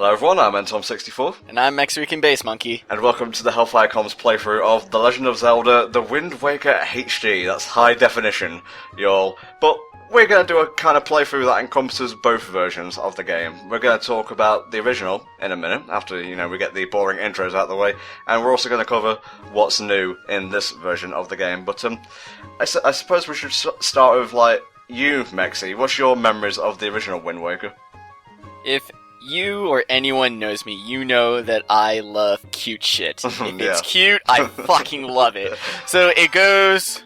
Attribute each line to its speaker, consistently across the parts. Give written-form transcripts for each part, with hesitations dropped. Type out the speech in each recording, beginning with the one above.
Speaker 1: Hello everyone, I'm Tom64.
Speaker 2: And I'm Mexi Base Monkey.
Speaker 1: And welcome to the HellfireComms playthrough of The Legend of Zelda, The Wind Waker HD. That's high definition, y'all. But we're going to do a kind of playthrough that encompasses both versions of the game. We're going to talk about the original in a minute, after, we get the boring intros out of the way. And we're also going to cover what's new in this version of the game. But I suppose we should start with, you, Mexi. What's your memories of the original Wind Waker?
Speaker 2: If you or anyone knows me, you know that I love cute shit. If it's cute, I fucking love it. So it goes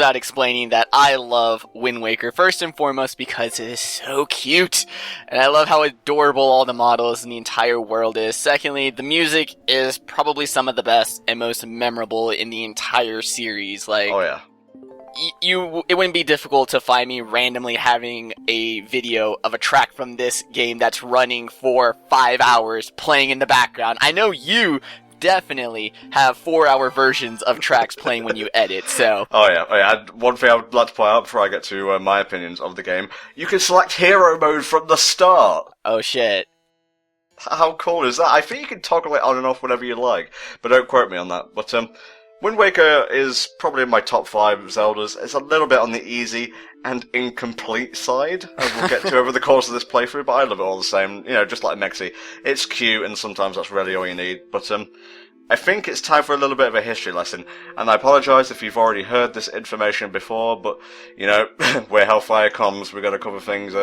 Speaker 2: out explaining that I love Wind Waker first and foremost because it is so cute, and I love how adorable all the models and the entire world is. Secondly, the music is probably some of the best and most memorable in the entire series.
Speaker 1: Oh yeah.
Speaker 2: It wouldn't be difficult to find me randomly having a video of a track from this game that's running for 5 hours playing in the background. I know you definitely have 4-hour versions of tracks playing when you edit, so...
Speaker 1: Oh yeah. One thing I would like to point out before I get to my opinions of the game, you can select hero mode from the start!
Speaker 2: Oh shit.
Speaker 1: How cool is that? I think you can toggle it on and off whenever you like, but don't quote me on that. But, Wind Waker is probably in my top 5 Zeldas. It's a little bit on the easy and incomplete side, as we'll get to over the course of this playthrough, but I love it all the same, just like Mexi. It's cute, and sometimes that's really all you need, but I think it's time for a little bit of a history lesson, and I apologise if you've already heard this information before, but, we're HellfireComms, we're going to cover things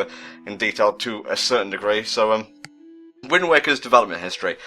Speaker 1: in detail to a certain degree, so, Wind Waker's development history.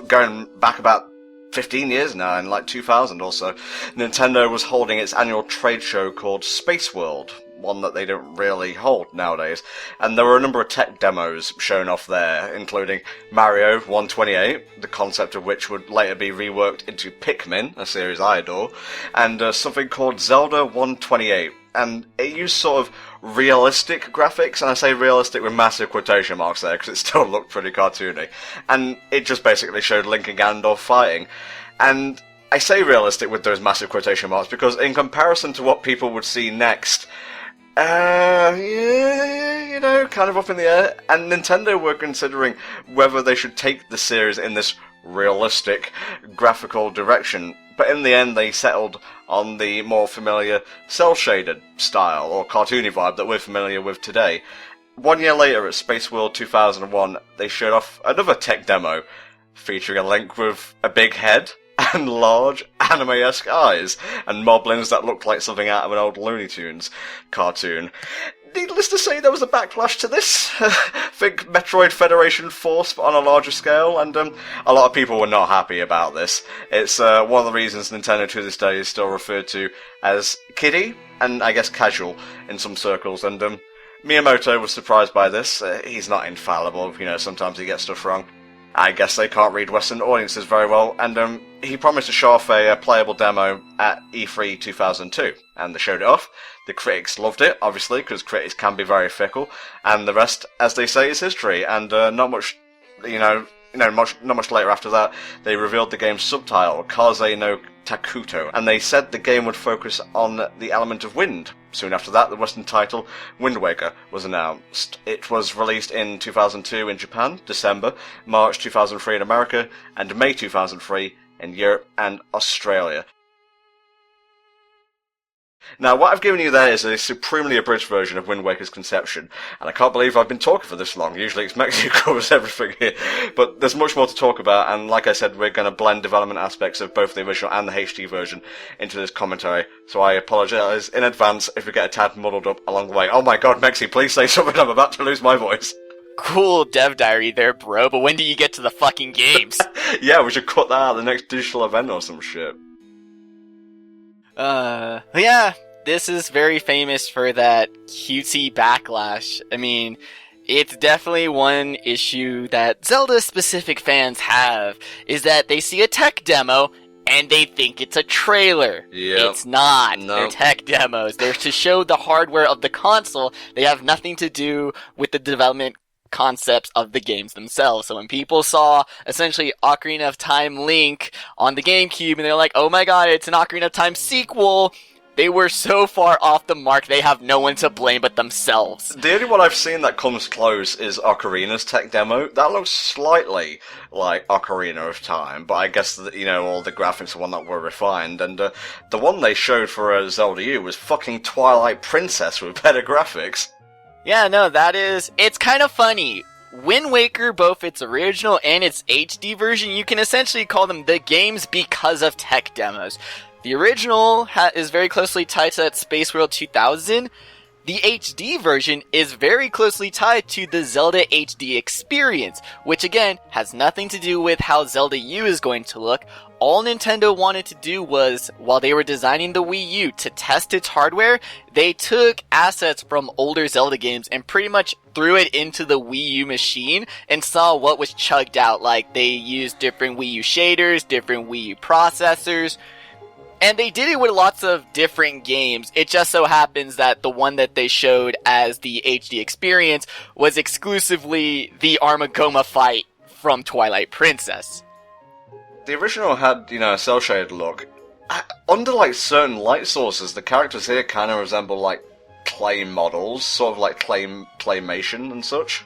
Speaker 1: Going back about 15 years now, in 2000 or so, Nintendo was holding its annual trade show called Space World, one that they don't really hold nowadays, and there were a number of tech demos shown off there, including Mario 128, the concept of which would later be reworked into Pikmin, a series I adore, and something called Zelda 128. And it used sort of realistic graphics, and I say realistic with massive quotation marks there, because it still looked pretty cartoony. And it just basically showed Link and Ganondorf fighting. And I say realistic with those massive quotation marks, because in comparison to what people would see next, kind of up in the air. And Nintendo were considering whether they should take the series in this realistic graphical direction. But in the end, they settled on the more familiar cel-shaded style, or cartoony vibe that we're familiar with today. 1 year later, at Space World 2001, they showed off another tech demo, featuring a Link with a big head, and large, anime-esque eyes, and moblins that looked like something out of an old Looney Tunes cartoon. Needless to say, there was a backlash to this. Think Metroid Federation Force, but on a larger scale, and a lot of people were not happy about this. It's one of the reasons Nintendo to this day is still referred to as kiddie, and I guess casual in some circles, and Miyamoto was surprised by this. He's not infallible, sometimes he gets stuff wrong. I guess they can't read Western audiences very well, and he promised to show off a playable demo at E3 2002, and they showed it off. The critics loved it, obviously, because critics can be very fickle, and the rest, as they say, is history, and not much later after that, they revealed the game's subtitle, Kaze no Takuto, and they said the game would focus on the element of wind. Soon after that, the Western title, Wind Waker, was announced. It was released in 2002 in Japan, December, March 2003 in America, and May 2003 in Europe and Australia. Now, what I've given you there is a supremely abridged version of Wind Waker's conception, and I can't believe I've been talking for this long. Usually it's Mexi who covers everything here, but there's much more to talk about, and like I said, we're going to blend development aspects of both the original and the HD version into this commentary, so I apologise in advance if we get a tad muddled up along the way. Oh my god, Mexi, please say something, I'm about to lose my voice.
Speaker 2: Cool dev diary there, bro, but when do you get to the fucking games?
Speaker 1: Yeah, we should cut that out at the next digital event or some shit.
Speaker 2: Yeah, this is very famous for that cutesy backlash. I mean, it's definitely one issue that Zelda-specific fans have, is that they see a tech demo and they think it's a trailer.
Speaker 1: Yep.
Speaker 2: It's not.
Speaker 1: Nope.
Speaker 2: They're tech demos. They're to show the hardware of the console. They have nothing to do with the development concepts of the games themselves. So when people saw essentially Ocarina of Time Link on the GameCube and they're like, oh my god, it's an Ocarina of Time sequel, They were so far off the mark, they have no one to blame but themselves.
Speaker 1: The only one I've seen that comes close is Ocarina's tech demo. That looks slightly like Ocarina of Time, but I guess that, all the graphics are one that were refined, and the one they showed for Zelda U was fucking Twilight Princess with better graphics.
Speaker 2: Yeah, no, it's kind of funny. Wind Waker, both its original and its HD version, you can essentially call them the games because of tech demos. The original is very closely tied to that Space World 2000. The HD version is very closely tied to the Zelda HD experience, which again has nothing to do with how Zelda U is going to look. All Nintendo wanted to do was, while they were designing the Wii U to test its hardware, they took assets from older Zelda games and pretty much threw it into the Wii U machine and saw what was chugged out. Like, they used different Wii U shaders, different Wii U processors, and they did it with lots of different games. It just so happens that the one that they showed as the HD experience was exclusively the Armagoma fight from Twilight Princess.
Speaker 1: The original had, a cel-shaded look. Under, certain light sources, the characters here kind of resemble, clay models, sort of like claymation and such.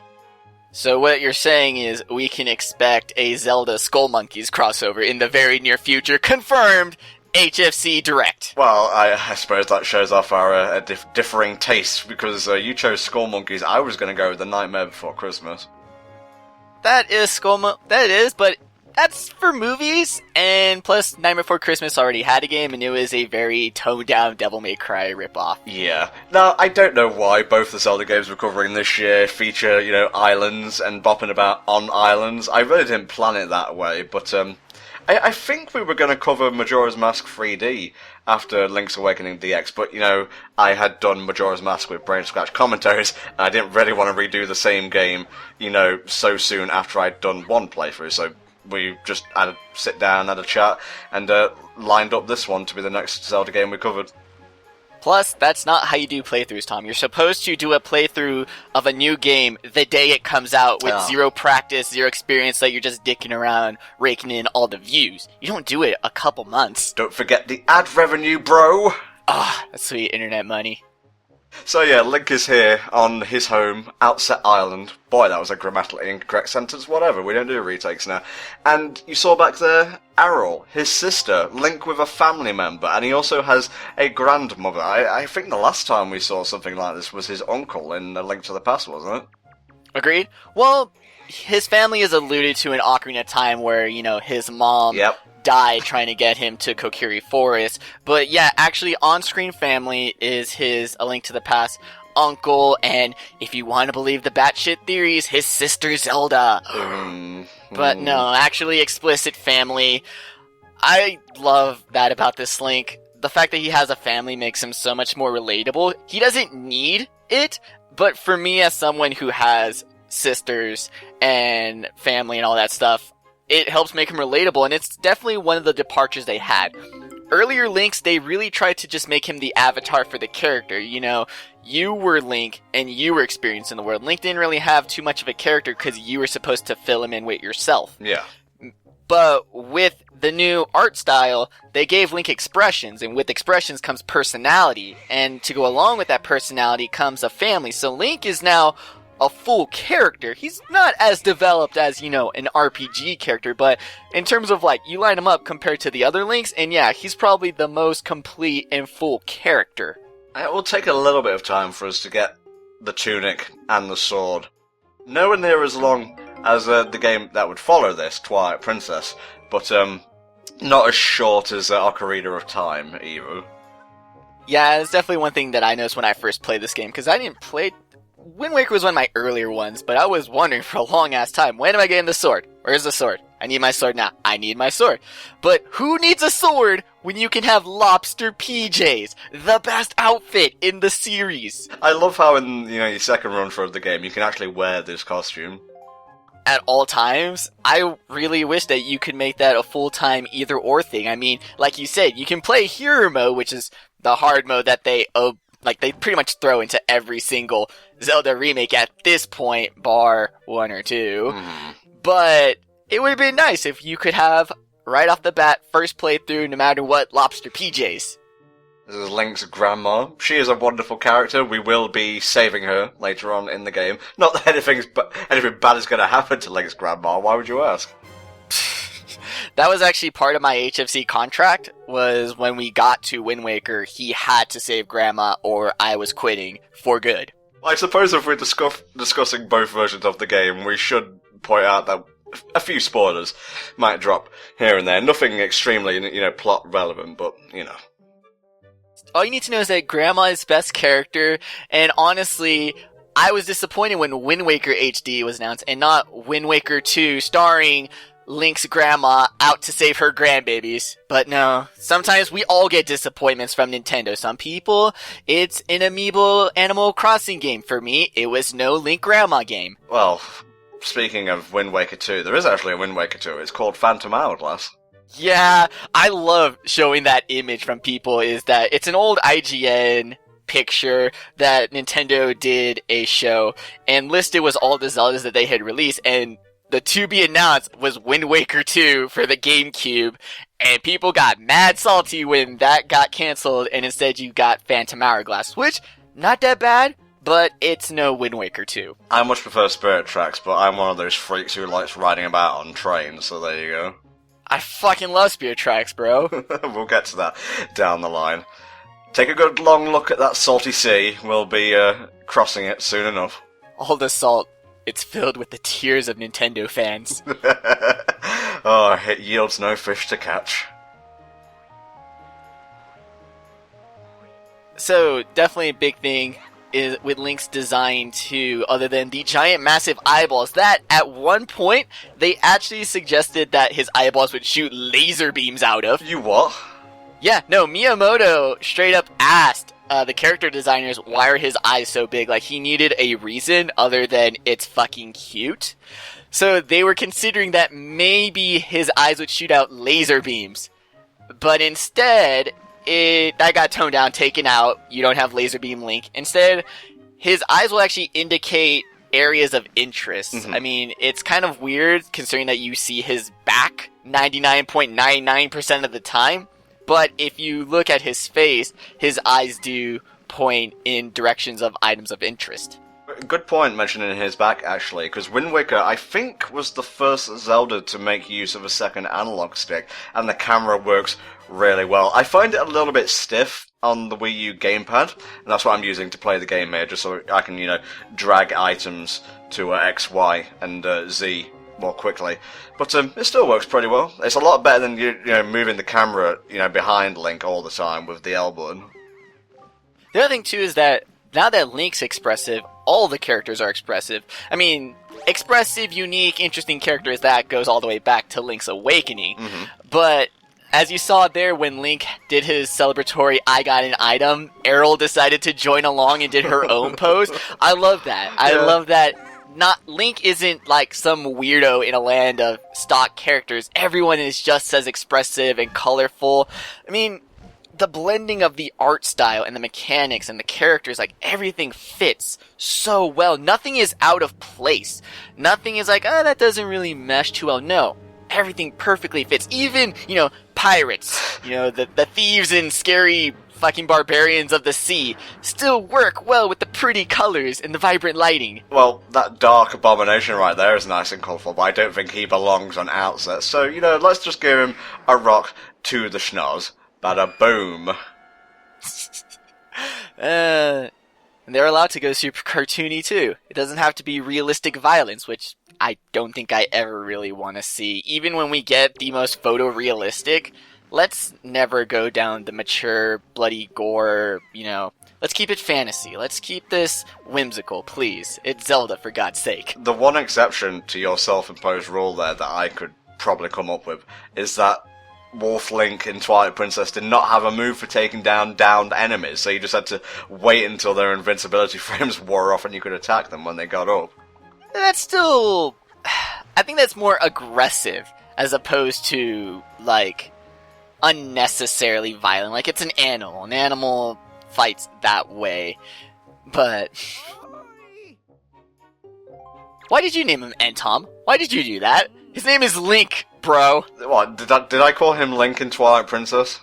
Speaker 2: So what you're saying is we can expect a Zelda Skull Monkeys crossover in the very near future, confirmed! HFC Direct.
Speaker 1: Well, I suppose that shows off our differing tastes, because you chose Skull Monkeys. I was going to go with The Nightmare Before Christmas.
Speaker 2: That is but that's for movies, and plus Nightmare Before Christmas already had a game, and it was a very toned-down Devil May Cry ripoff.
Speaker 1: Yeah. Now, I don't know why both the Zelda games we're covering this year feature, islands and bopping about on islands. I really didn't plan it that way, but, I think we were going to cover Majora's Mask 3D after Link's Awakening DX, but, I had done Majora's Mask with brain scratch commentaries, and I didn't really want to redo the same game, so soon after I'd done one playthrough, so we just had a sit down, had a chat, and lined up this one to be the next Zelda game we covered.
Speaker 2: Plus, that's not how you do playthroughs, Tom. You're supposed to do a playthrough of a new game the day it comes out with zero practice, zero experience, that you're just dicking around, raking in all the views. You don't do it a couple months.
Speaker 1: Don't forget the ad revenue, bro!
Speaker 2: That's sweet internet money.
Speaker 1: So yeah, Link is here on his home, Outset Island. Boy, that was a grammatically incorrect sentence. Whatever, we don't do retakes now. And you saw back there, Errol, his sister, Link with a family member, and he also has a grandmother. I think the last time we saw something like this was his uncle in A Link to the Past, wasn't it?
Speaker 2: Agreed. Well, his family is alluded to in Ocarina of Time where, his mom...
Speaker 1: Yep.
Speaker 2: died trying to get him to Kokiri Forest. But yeah, actually on-screen family is his A Link to the Past uncle, and if you want to believe the batshit theories, his sister Zelda. But no, actually explicit family. I love that about this Link. The fact that he has a family makes him so much more relatable. He doesn't need it, but for me as someone who has sisters and family and all that stuff, it helps make him relatable, and it's definitely one of the departures they had. Earlier Links, they really tried to just make him the avatar for the character. You were Link, and you were experiencing the world. Link didn't really have too much of a character because you were supposed to fill him in with yourself.
Speaker 1: Yeah.
Speaker 2: But with the new art style, they gave Link expressions, and with expressions comes personality. And to go along with that personality comes a family. So Link is now a full character. He's not as developed as, an RPG character, but in terms of, you line him up compared to the other Links, and yeah, he's probably the most complete and full character.
Speaker 1: It will take a little bit of time for us to get the tunic and the sword. Nowhere near as long as the game that would follow this, Twilight Princess, but not as short as Ocarina of Time, either.
Speaker 2: Yeah, it's definitely one thing that I noticed when I first played this game, because I didn't play... Wind Waker was one of my earlier ones, but I was wondering for a long-ass time, when am I getting the sword? Where's the sword? I need my sword now. I need my sword. But who needs a sword when you can have lobster PJs? The best outfit in the series.
Speaker 1: I love how in, your second run through of the game, you can actually wear this costume.
Speaker 2: At all times, I really wish that you could make that a full-time either-or thing. I mean, like you said, you can play Hero Mode, which is the hard mode that they pretty much throw into every single Zelda remake at this point, bar 1 or 2. But it would have been nice if you could have, right off the bat, first playthrough, no matter what, lobster PJs.
Speaker 1: This is Link's grandma. She is a wonderful character. We will be saving her later on in the game. Not that anything bad is going to happen to Link's grandma. Why would you ask?
Speaker 2: That was actually part of my HFC contract, was when we got to Wind Waker, he had to save Grandma or I was quitting for good.
Speaker 1: I suppose if we're discussing both versions of the game, we should point out that a few spoilers might drop here and there. Nothing extremely, plot relevant, but,
Speaker 2: All you need to know is that Grandma is best character, and honestly, I was disappointed when Wind Waker HD was announced, and not Wind Waker 2 starring Link's grandma out to save her grandbabies. But no, sometimes we all get disappointments from Nintendo. Some people, it's an Amiibo Animal Crossing game. For me, it was no Link Grandma game.
Speaker 1: Well, speaking of Wind Waker 2, there is actually a Wind Waker 2. It's called Phantom Hourglass.
Speaker 2: Yeah, I love showing that image from people, is that it's an old IGN picture that Nintendo did a show and listed was all the Zeldas that they had released, and the to be announced was Wind Waker 2 for the GameCube, and people got mad salty when that got canceled, and instead you got Phantom Hourglass, which, not that bad, but it's no Wind Waker 2.
Speaker 1: I much prefer Spirit Tracks, but I'm one of those freaks who likes riding about on trains, so there you go.
Speaker 2: I fucking love Spirit Tracks, bro.
Speaker 1: We'll get to that down the line. Take a good long look at that salty sea. We'll be crossing it soon enough.
Speaker 2: All the salt. It's filled with the tears of Nintendo fans.
Speaker 1: Oh, it yields no fish to catch.
Speaker 2: So, definitely a big thing is with Link's design too, other than the giant massive eyeballs that at one point they actually suggested that his eyeballs would shoot laser beams out of.
Speaker 1: You what?
Speaker 2: Yeah, no, Miyamoto straight up asked the character designers why are his eyes so big. Like, he needed a reason other than it's fucking cute. So they were considering that maybe his eyes would shoot out laser beams. But instead, that got toned down, taken out. You don't have laser beam Link. Instead, his eyes will actually indicate areas of interest. Mm-hmm. I mean, it's kind of weird considering that you see his back 99.99% of the time. But if you look at his face, his eyes do point in directions of items of interest.
Speaker 1: Good point mentioning his back, actually, because Wind Waker, I think, was the first Zelda to make use of a second analog stick, and the camera works really well. I find it a little bit stiff on the Wii U gamepad, and that's what I'm using to play the game here, just so I can, drag items to X, Y, and Z more quickly. But it still works pretty well. It's a lot better than moving the camera behind Link all the time with the L button.
Speaker 2: The other thing too is that now that Link's expressive, all the characters are expressive. I mean, expressive, unique, interesting characters, that goes all the way back to Link's Awakening. Mm-hmm. But as you saw there when Link did his celebratory I got an item, Errol decided to join along and did her own pose. I love that. I love that. Link isn't like some weirdo in a land of stock characters. Everyone is just as expressive and colorful. I mean, the blending of the art style and the mechanics and the characters, like, everything fits so well. Nothing is out of place. Nothing is like, that doesn't really mesh too well. No. Everything perfectly fits. Even, pirates, the thieves and scary fucking barbarians of the sea still work well with the pretty colors and the vibrant lighting.
Speaker 1: Well, that dark abomination right there is nice and colourful, but I don't think he belongs on Outset. So, let's just give him a rock to the schnoz. Bada boom.
Speaker 2: And they're allowed to go super cartoony too. It doesn't have to be realistic violence, which I don't think I ever really want to see. Even when we get the most photorealistic, let's never go down the mature, bloody gore, Let's keep it fantasy. Let's keep this whimsical, please. It's Zelda, for God's sake.
Speaker 1: The one exception to your self-imposed rule there that I could probably come up with is that Wolf Link in Twilight Princess did not have a move for taking down downed enemies, so you just had to wait until their invincibility frames wore off and you could attack them when they got up.
Speaker 2: That's still... I think that's more aggressive as opposed to, unnecessarily violent. Like, it's an animal. An animal fights that way. But... Why did you name him Entom? Why did you do that? His name is Link, bro.
Speaker 1: What, did I call him Link in Twilight Princess?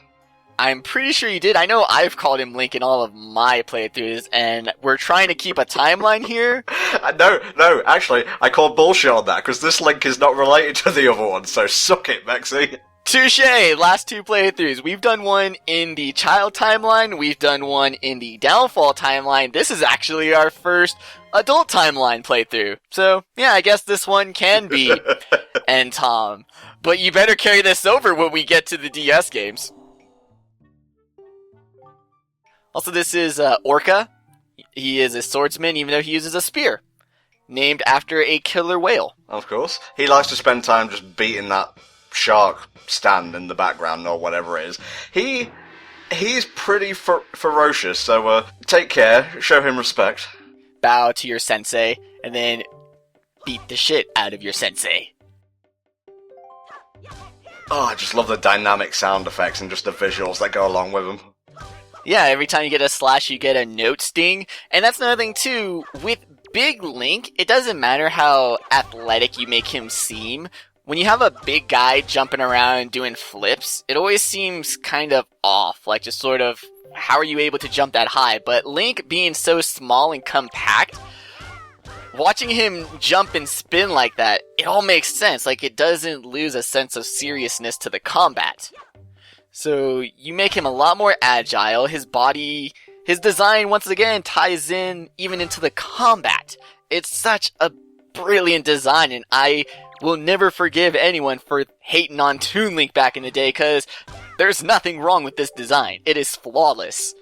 Speaker 2: I'm pretty sure you did. I know I've called him Link in all of my playthroughs, and we're trying to keep a timeline here.
Speaker 1: No, actually, I call bullshit on that, because this Link is not related to the other one, so suck it, Mexi.
Speaker 2: Touche! Last 2 playthroughs. We've done one in the Child timeline, we've done one in the Downfall timeline. This is actually our first adult timeline playthrough. So, yeah, I guess this one can be N Tom. But you better carry this over when we get to the DS games. Also, this is Orca. He is a swordsman, even though he uses a spear. Named after a killer whale.
Speaker 1: Of course. He likes to spend time just beating that shark stand in the background, or whatever it is. He's pretty ferocious, so take care, show him respect.
Speaker 2: Bow to your sensei, and then beat the shit out of your sensei.
Speaker 1: Oh, I just love the dynamic sound effects and just the visuals that go along with them.
Speaker 2: Yeah, every time you get a slash, you get a note sting. And that's another thing, too. With Big Link, it doesn't matter how athletic you make him seem. When you have a big guy jumping around and doing flips, it always seems kind of off. Like, just sort of, how are you able to jump that high? But Link being so small and compact, watching him jump and spin like that, it all makes sense. Like, it doesn't lose a sense of seriousness to the combat. So, you make him a lot more agile. His body, his design, once again, ties in even into the combat. It's such a brilliant design, and I will never forgive anyone for hating on Toon Link back in the day, because there's nothing wrong with this design. It is flawless.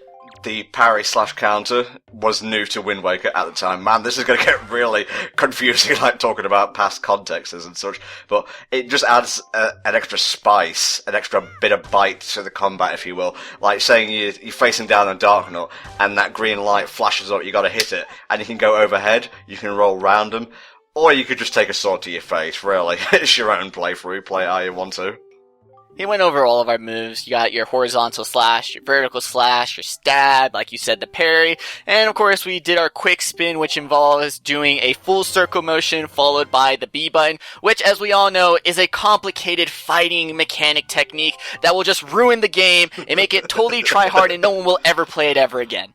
Speaker 1: The parry/counter was new to Wind Waker at the time. Man, this is going to get really confusing, like talking about past contexts and such. But it just adds an extra spice, an extra bit of bite to the combat, if you will. Like saying you're facing down a Dark Nut, and that green light flashes up, you got to hit it, and you can go overhead, you can roll round them, or you could just take a sword to your face, really. It's your own playthrough, play it how you want to.
Speaker 2: He went over all of our moves. You got your horizontal slash, your vertical slash, your stab, like you said, the parry. And of course, we did our quick spin, which involves doing a full circle motion followed by the B button, which, as we all know, is a complicated fighting mechanic technique that will just ruin the game and make it totally try hard and no one will ever play it ever again.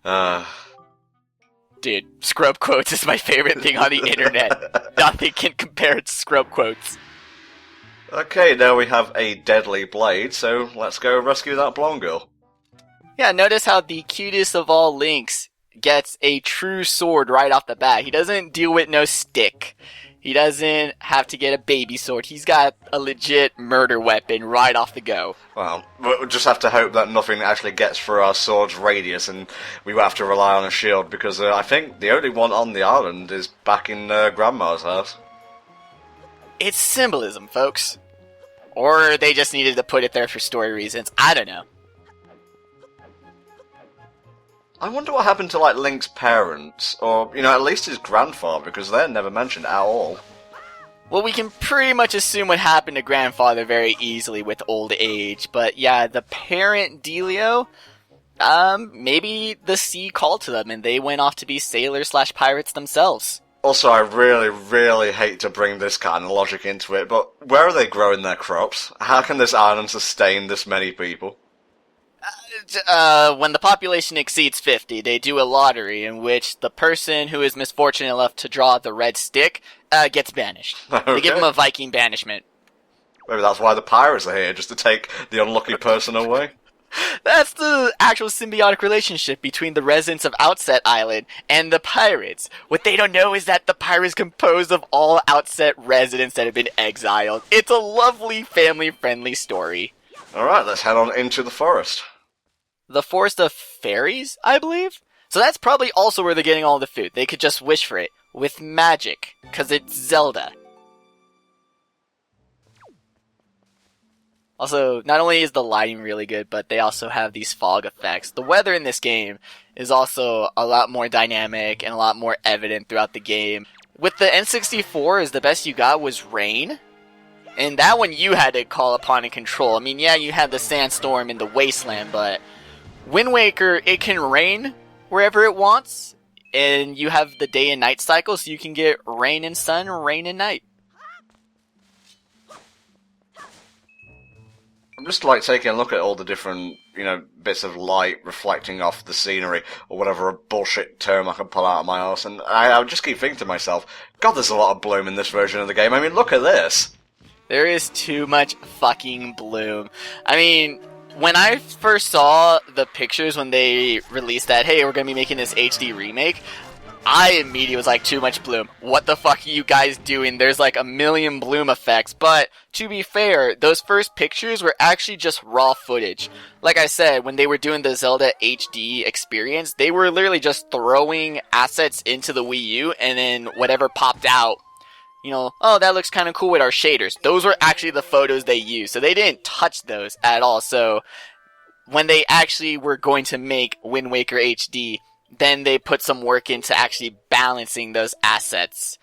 Speaker 2: Dude, scrub quotes is my favorite thing on the internet. Nothing can compare to scrub quotes.
Speaker 1: Okay, now we have a deadly blade, so let's go rescue that blonde girl.
Speaker 2: Yeah, notice how the cutest of all Links gets a true sword right off the bat. He doesn't deal with no stick. He doesn't have to get a baby sword. He's got a legit murder weapon right off the go.
Speaker 1: Well, we'll just have to hope that nothing actually gets through our sword's radius and we will have to rely on a shield, because I think the only one on the island is back in Grandma's house.
Speaker 2: It's symbolism, folks. Or they just needed to put it there for story reasons. I don't know.
Speaker 1: I wonder what happened to, like, Link's parents, or, you know, at least his grandfather, because they're never mentioned at all.
Speaker 2: Well, we can pretty much assume what happened to grandfather very easily with old age, but yeah, the parent dealio, maybe the sea called to them and they went off to be sailors/pirates themselves.
Speaker 1: Also, I really, really hate to bring this kind of logic into it, but where are they growing their crops? How can this island sustain this many people?
Speaker 2: When the population exceeds 50, they do a lottery in which the person who is misfortunate enough to draw the red stick gets banished. Okay. They give them a Viking banishment.
Speaker 1: Maybe that's why the pirates are here, just to take the unlucky person away.
Speaker 2: That's the actual symbiotic relationship between the residents of Outset Island and the pirates. What they don't know is that the pirate is composed of all Outset residents that have been exiled. It's a lovely, family-friendly story.
Speaker 1: Alright, let's head on into the forest.
Speaker 2: The Forest of Fairies, I believe? So that's probably also where they're getting all the food. They could just wish for it. With magic. Because it's Zelda. Also, not only is the lighting really good, but they also have these fog effects. The weather in this game is also a lot more dynamic and a lot more evident throughout the game. With the N64, the best you got was rain. And that one you had to call upon and control. I mean, yeah, you had the sandstorm in the wasteland, but Wind Waker, it can rain wherever it wants. And you have the day and night cycle, so you can get rain and sun, rain and night.
Speaker 1: I'm just like taking a look at all the different, bits of light reflecting off the scenery, or whatever a bullshit term I can pull out of my arse, and I would just keep thinking to myself, God, there's a lot of bloom in this version of the game. I mean, look at this.
Speaker 2: There is too much fucking bloom. I mean, when I first saw the pictures when they released that, hey, we're gonna be making this HD remake, I immediately was like, too much bloom. What the fuck are you guys doing? There's like a million bloom effects. But, to be fair, those first pictures were actually just raw footage. Like I said, when they were doing the Zelda HD experience, they were literally just throwing assets into the Wii U, and then whatever popped out, oh, that looks kind of cool with our shaders. Those were actually the photos they used. So they didn't touch those at all. So, when they actually were going to make Wind Waker HD, then they put some work into actually balancing those assets.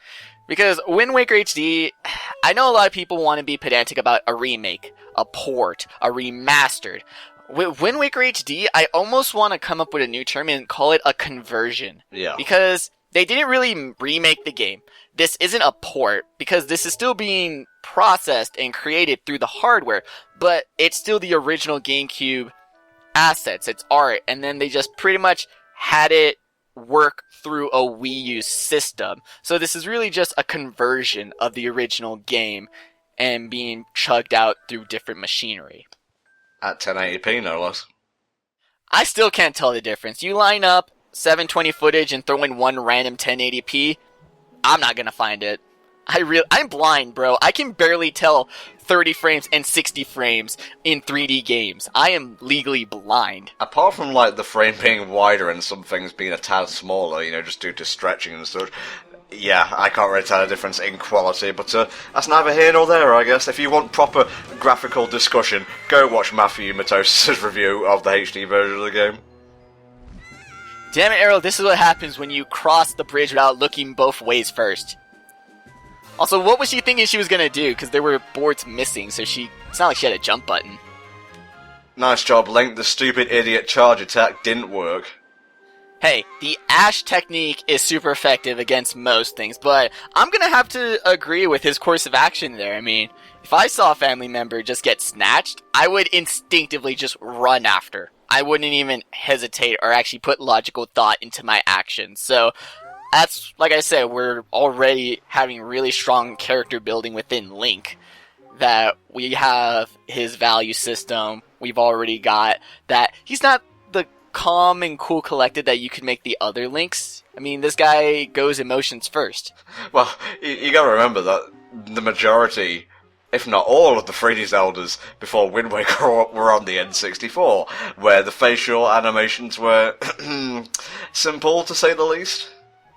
Speaker 2: Because Wind Waker HD, I know a lot of people want to be pedantic about a remake, a port, a remastered. With Wind Waker HD, I almost want to come up with a new term and call it a conversion.
Speaker 1: Yeah.
Speaker 2: Because they didn't really remake the game. This isn't a port, because this is still being processed and created through the hardware, but it's still the original GameCube assets, it's art, and then they just pretty much had it work through a Wii U system. So this is really just a conversion of the original game and being chugged out through different machinery.
Speaker 1: At 1080p, no less.
Speaker 2: I still can't tell the difference. You line up 720 footage and throw in one random 1080p, I'm not gonna find it. I'm blind, bro. I can barely tell 30 frames and 60 frames in 3D games. I am legally blind.
Speaker 1: Apart from, like, the frame being wider and some things being a tad smaller, just due to stretching and such, yeah, I can't really tell a difference in quality, but that's neither here nor there, I guess. If you want proper graphical discussion, go watch Matthew Matos's review of the HD version of the game.
Speaker 2: Damn it, Arrow, this is what happens when you cross the bridge without looking both ways first. Also, what was she thinking she was gonna do? Because there were boards missing, so it's not like she had a jump button.
Speaker 1: Nice job, Link. The stupid idiot charge attack didn't work.
Speaker 2: Hey, the Ash technique is super effective against most things, but I'm gonna have to agree with his course of action there. I mean, if I saw a family member just get snatched, I would instinctively just run after. I wouldn't even hesitate or actually put logical thought into my actions. So, that's, like I said, we're already having really strong character building within Link. That we have his value system, we've already got that he's not the calm and cool collected that you could make the other Links. I mean, this guy goes emotions first.
Speaker 1: Well, you gotta remember that the majority, if not all, of the 3D Zeldas before Wind Waker were on the N64, where the facial animations were simple, to say the least.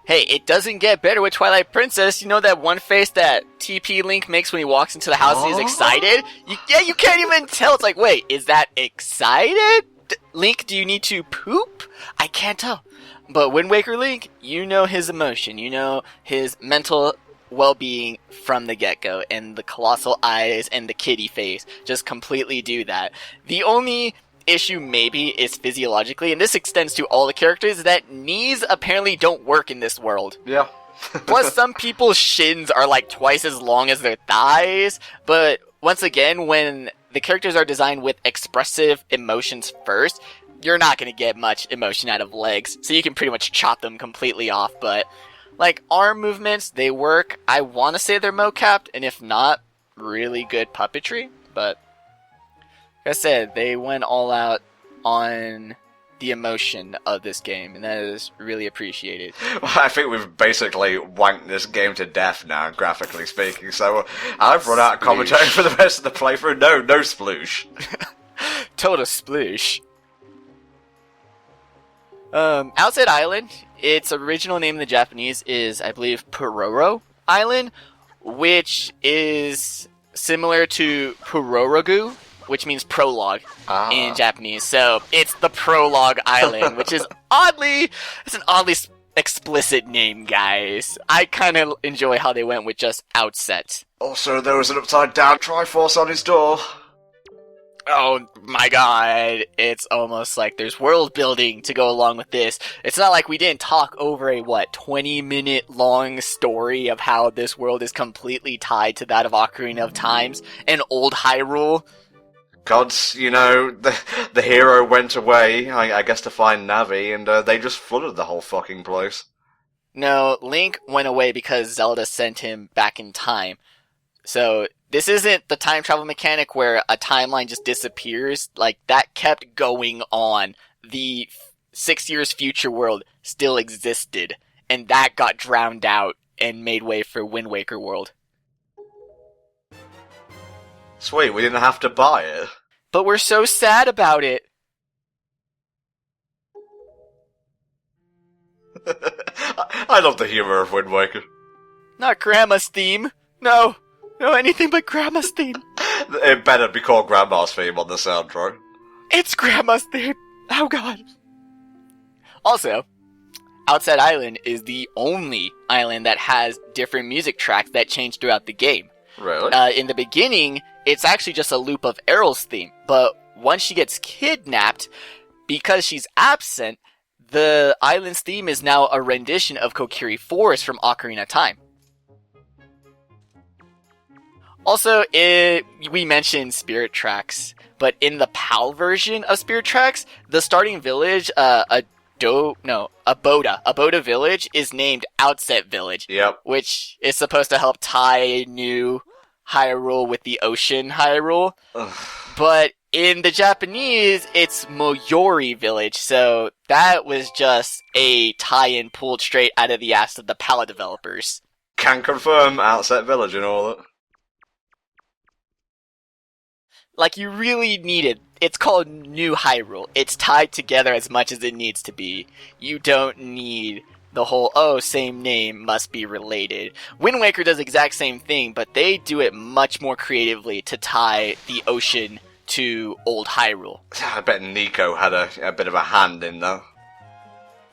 Speaker 2: Hey, it doesn't get better with Twilight Princess. You know that one face that TP Link makes when he walks into the house and he's excited? You can't even tell. It's like, wait, is that excited? Link, do you need to poop? I can't tell. But Wind Waker Link, you know his emotion. You know his mental well-being from the get-go. And the colossal eyes and the kitty face just completely do that. The only issue maybe is physiologically, and this extends to all the characters, that knees apparently don't work in this world.
Speaker 1: Yeah.
Speaker 2: Plus, some people's shins are like twice as long as their thighs, but once again, when the characters are designed with expressive emotions first, you're not going to get much emotion out of legs, so you can pretty much chop them completely off, but like arm movements, they work. I want to say they're mocapped, and if not, really good puppetry, but like I said, they went all out on the emotion of this game, and that is really appreciated.
Speaker 1: Well, I think we've basically wanked this game to death now, graphically speaking, so I've run out of commentary for the rest of the playthrough. No sploosh.
Speaker 2: Total sploosh. Outset Island, its original name in the Japanese is, I believe, Pororo Island, which is similar to Pororogu, which means prologue in Japanese. So it's the Prologue Island, which is an oddly explicit name, guys. I kind of enjoy how they went with just Outset.
Speaker 1: Also, there was an upside down Triforce on his door.
Speaker 2: Oh my god, it's almost like there's world building to go along with this. It's not like we didn't talk over a, 20-minute long story of how this world is completely tied to that of Ocarina of Times and Old Hyrule.
Speaker 1: Gods, the hero went away, I guess to find Navi, and they just flooded the whole fucking place.
Speaker 2: No, Link went away because Zelda sent him back in time. So, this isn't the time travel mechanic where a timeline just disappears. Like, that kept going on. The 6 years future world still existed, and that got drowned out and made way for Wind Waker world.
Speaker 1: Sweet, we didn't have to buy it.
Speaker 2: But we're so sad about it.
Speaker 1: I love the humor of Wind Waker.
Speaker 2: Not Grandma's theme. No, anything but Grandma's theme.
Speaker 1: It better be called Grandma's theme on the soundtrack.
Speaker 2: It's Grandma's theme. Oh god. Also, Outset Island is the only island that has different music tracks that change throughout the game.
Speaker 1: Really?
Speaker 2: In the beginning, it's actually just a loop of Errol's theme, but once she gets kidnapped, because she's absent, the island's theme is now a rendition of Kokiri Forest from Ocarina of Time. Also, we mentioned Spirit Tracks, but in the PAL version of Spirit Tracks, the starting village, Aboda Village is named Outset Village.
Speaker 1: Yep.
Speaker 2: Which is supposed to help tie New Hyrule with the Ocean Hyrule. But in the Japanese, it's Moyori Village, so that was just a tie-in pulled straight out of the ass of the PAL developers.
Speaker 1: Can confirm Outset Village and all that.
Speaker 2: Like, you really need it. It's called New Hyrule. It's tied together as much as it needs to be. You don't need the whole, same name, must be related. Wind Waker does the exact same thing, but they do it much more creatively to tie the ocean to Old Hyrule.
Speaker 1: I bet Nico had a bit of a hand in that.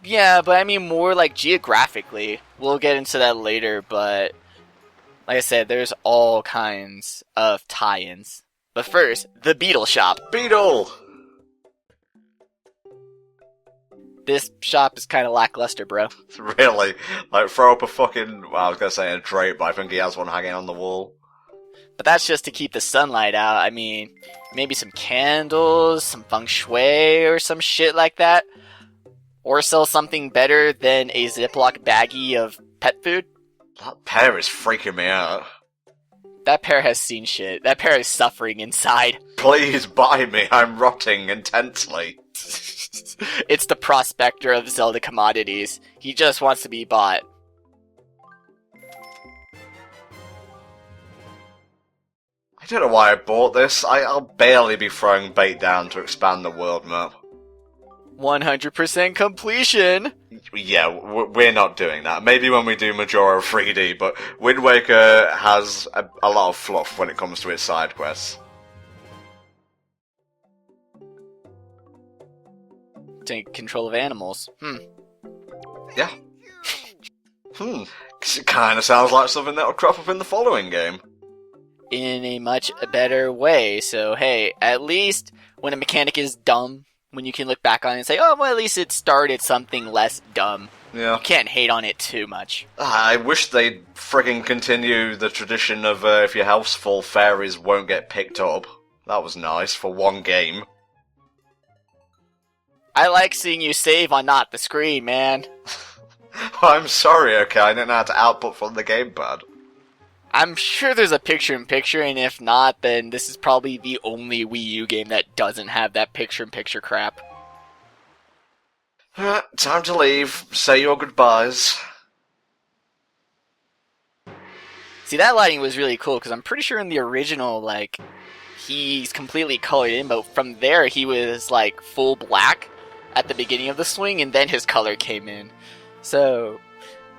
Speaker 2: Yeah, but I mean more like geographically. We'll get into that later, but like I said, there's all kinds of tie-ins. But first, the Beetle Shop.
Speaker 1: Beetle!
Speaker 2: This shop is kind of lackluster, bro.
Speaker 1: Really? Like, throw up a fucking, I was gonna say a drape, but I think he has one hanging on the wall.
Speaker 2: But that's just to keep the sunlight out. I mean, maybe some candles, some feng shui, or some shit like that. Or sell something better than a Ziploc baggie of pet food.
Speaker 1: That pear is freaking me out.
Speaker 2: That pear has seen shit. That pear is suffering inside.
Speaker 1: Please buy me, I'm rotting intensely.
Speaker 2: It's the prospector of Zelda commodities. He just wants to be bought.
Speaker 1: I don't know why I bought this. I'll barely be throwing bait down to expand the world map.
Speaker 2: 100% completion!
Speaker 1: Yeah, we're not doing that. Maybe when we do Majora 3D, but Wind Waker has a lot of fluff when it comes to its side quests.
Speaker 2: Take control of animals.
Speaker 1: Yeah. It kinda sounds like something that'll crop up in the following game.
Speaker 2: In a much better way, so hey, at least when a mechanic is dumb, when you can look back on it and say, oh, well, at least it started something less dumb.
Speaker 1: Yeah.
Speaker 2: You can't hate on it too much.
Speaker 1: I wish they'd friggin' continue the tradition of if your health's full, fairies won't get picked up. That was nice for one game.
Speaker 2: I like seeing you save on not the screen, man.
Speaker 1: I'm sorry, okay, I didn't know how to output from the gamepad.
Speaker 2: I'm sure there's a picture-in-picture, and if not, then this is probably the only Wii U game that doesn't have that picture-in-picture crap.
Speaker 1: Time to leave. Say your goodbyes.
Speaker 2: See, that lighting was really cool, because I'm pretty sure in the original, like, he's completely colored in, but from there he was, like, full black at the beginning of the swing, and then his color came in. So,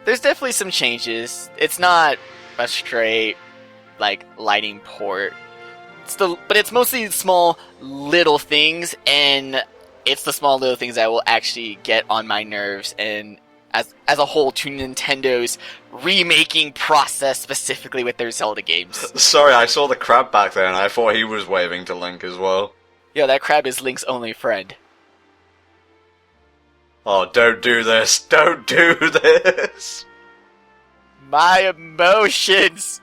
Speaker 2: there's definitely some changes. It's not a straight, like, lighting port. But it's mostly small, little things, and it's the small, little things that will actually get on my nerves, and as a whole, to Nintendo's remaking process, specifically with their Zelda games.
Speaker 1: Sorry, I saw the crab back there, and I thought he was waving to Link as well.
Speaker 2: Yo, that crab is Link's only friend.
Speaker 1: Oh, don't do this! Don't do this!
Speaker 2: My emotions!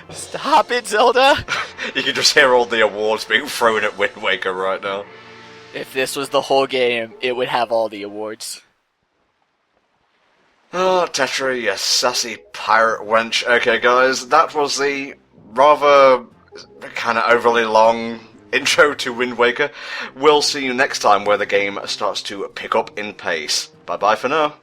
Speaker 2: Stop it, Zelda!
Speaker 1: You can just hear all the awards being thrown at Wind Waker right now.
Speaker 2: If this was the whole game, it would have all the awards.
Speaker 1: Oh, Tetra, you sassy pirate wench. Okay, guys, that was the rather kind of overly long intro to Wind Waker. We'll see you next time where the game starts to pick up in pace. Bye-bye for now.